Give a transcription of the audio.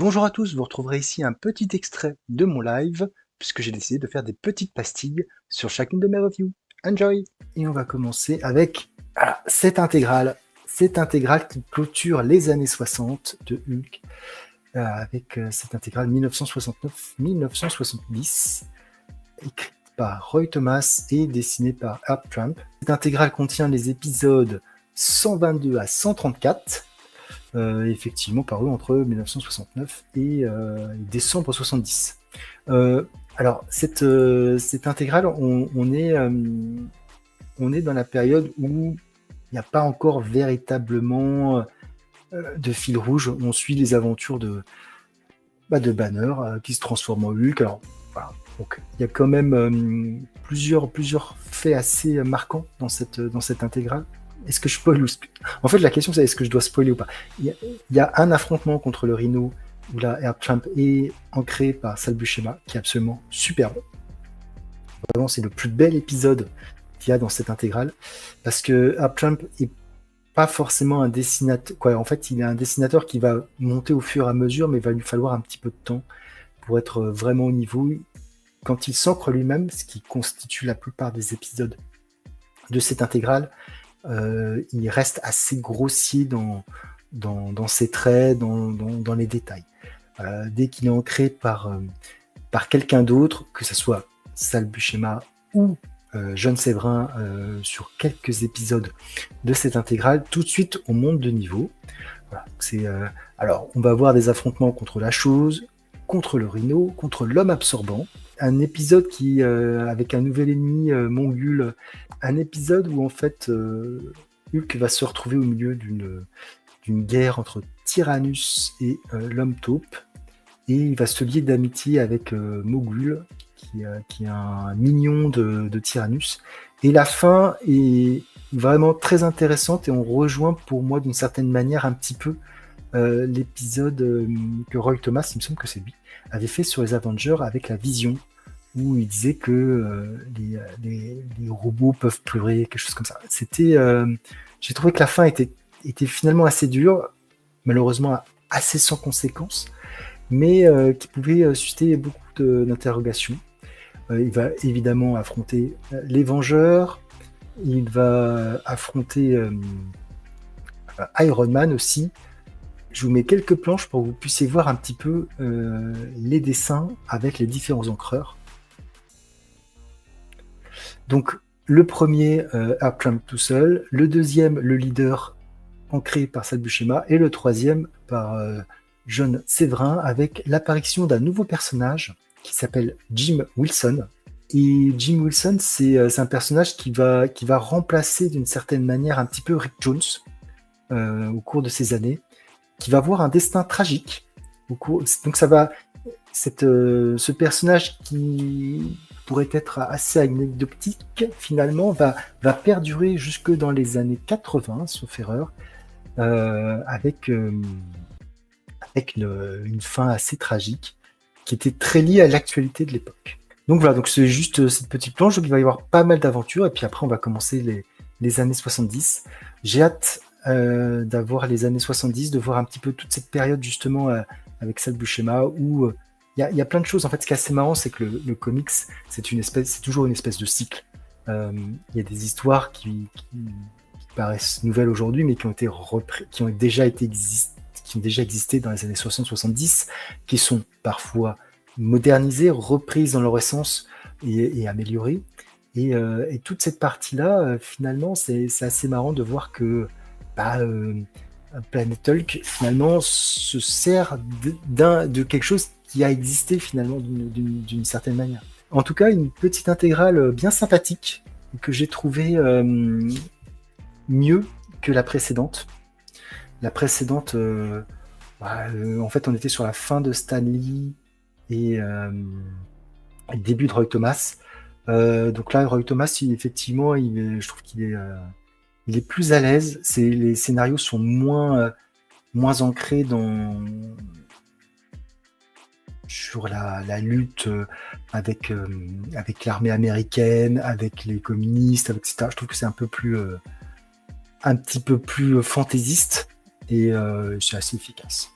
Bonjour à tous, vous retrouverez ici un petit extrait de mon live, puisque j'ai décidé de faire des petites pastilles sur chacune de mes reviews. Enjoy! Et on va commencer avec cette intégrale qui clôture les années 60 de Hulk, avec cette intégrale 1969-1970, écrite par Roy Thomas et dessinée par Herb Tramp. Cette intégrale contient les épisodes 122 à 134, effectivement paru entre 1969 et décembre 70. Alors, cette intégrale, on est dans la période où il n'y a pas encore véritablement de fil rouge. On suit les aventures de Banner qui se transforme en Hulk. Alors, voilà. Donc, il y a quand même plusieurs faits assez marquants dans cette intégrale. Est-ce que je spoil ou... En fait, la question, c'est est-ce que je dois spoiler ou pas. Il y a un affrontement contre le Rhino où la Herb Tramp est ancré par Sal Buscema, qui est absolument superbe. Vraiment, c'est le plus bel épisode qu'il y a dans cette intégrale, parce que Herb Tramp est pas forcément un dessinateur. En fait, il est un dessinateur qui va monter au fur et à mesure, mais il va lui falloir un petit peu de temps pour être vraiment au niveau. Quand il s'ancre lui-même, ce qui constitue la plupart des épisodes de cette intégrale, il reste assez grossier dans ses traits, dans les détails. Dès qu'il est ancré par quelqu'un d'autre, que ce soit Sal Buscema ou John Séverin sur quelques épisodes de cette intégrale, tout de suite on monte de niveau. Voilà, alors on va avoir des affrontements contre la chose, contre le Rhino, contre l'homme absorbant. Un épisode qui, avec un nouvel ennemi, Mongul, un épisode où en fait Hulk va se retrouver au milieu d'une guerre entre Tyrannus et l'homme taupe, et il va se lier d'amitié avec Mogul, qui est un mignon de Tyrannus. Et la fin est vraiment très intéressante, et on rejoint pour moi d'une certaine manière un petit peu l'épisode que Roy Thomas, il me semble que c'est lui, avait fait sur les Avengers avec la Vision, où il disait que les robots peuvent pleurer, quelque chose comme ça. J'ai trouvé que la fin était finalement assez dure, malheureusement assez sans conséquences, mais qui pouvait susciter beaucoup d'interrogations. Il va évidemment affronter les Vengeurs, il va affronter Iron Man aussi. Je vous mets quelques planches pour que vous puissiez voir un petit peu les dessins avec les différents encreurs. Donc, le premier, Herb Tramp tout seul, le deuxième, le leader, ancré par Sal Buscema, et le troisième par John Séverin, avec l'apparition d'un nouveau personnage qui s'appelle Jim Wilson. Et Jim Wilson, c'est un personnage qui va remplacer d'une certaine manière un petit peu Rick Jones au cours de ces années, qui va avoir un destin tragique. Donc ça va, ce personnage qui pourrait être assez anecdotique, finalement, va perdurer jusque dans les années 80, sauf erreur, avec une fin assez tragique, qui était très liée à l'actualité de l'époque. Donc voilà, donc c'est juste cette petite planche, donc il va y avoir pas mal d'aventures, et puis après on va commencer les années 70. J'ai hâte d'avoir les années 70, de voir un petit peu toute cette période justement avec Sal Buscema, où il y a plein de choses. En fait, ce qui est assez marrant, c'est que le comics, c'est toujours une espèce de cycle. Il y a des histoires qui paraissent nouvelles aujourd'hui, mais qui ont déjà existé dans les années 60-70, qui sont parfois modernisées, reprises dans leur essence et améliorées. Et toute cette partie-là, finalement, c'est assez marrant de voir que Planet Hulk, finalement, se sert de quelque chose qui a existé, finalement, d'une certaine manière. En tout cas, une petite intégrale bien sympathique, que j'ai trouvé mieux que la précédente. La précédente, en fait, on était sur la fin de Stan Lee et le début de Roy Thomas. Donc là, Roy Thomas, je trouve qu'il est plus à l'aise. Les scénarios sont moins ancrés sur la lutte avec l'armée américaine, avec les communistes, etc. Je trouve que c'est un petit peu plus fantaisiste, et c'est assez efficace.